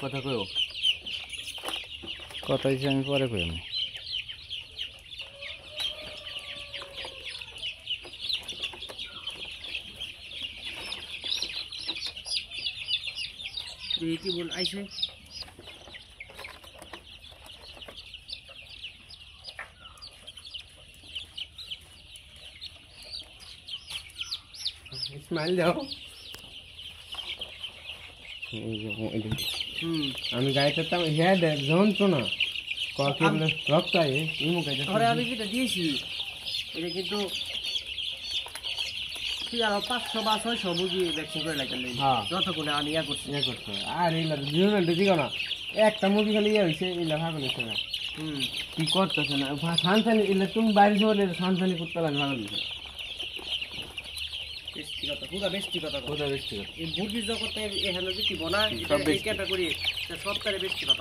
কথা কইও কথা হচ্ছে আমি পরে কইম। কি বল আইছে স্মাইল দাও। আমি গাড়ি চালাতাম হ্যাঁ দেখ যন্ত্রণা ককে বলে রক্ত আয় এই মুখে আরে আমি যেটা দিয়েছি এটা কিন্তু তুই আর 500 বা 600 বুঝি ভ্যাকসিন করে লাগলেন হ্যাঁ যতক্ষণে আমি ইয়া করছি ইয়ে করতে হবে। আর এইলা জীবনে ঢুকি না একটা মুরগি খালি ইয়ে হয়েছে এইলা ভাগল হয়েছে না কি করতেছে না সানসানি এলে তুমি বাইরে যাবো সানসানি করতে লাগে ভাগল হয়েছে ব্যক্তিগত পুরো ব্যক্তিগত কোথায় ব্যক্তিগত এই মুরগির জগতে এখানে যদি বনা সব এই ক্যাটাগরি সবটারে ব্যক্তিগত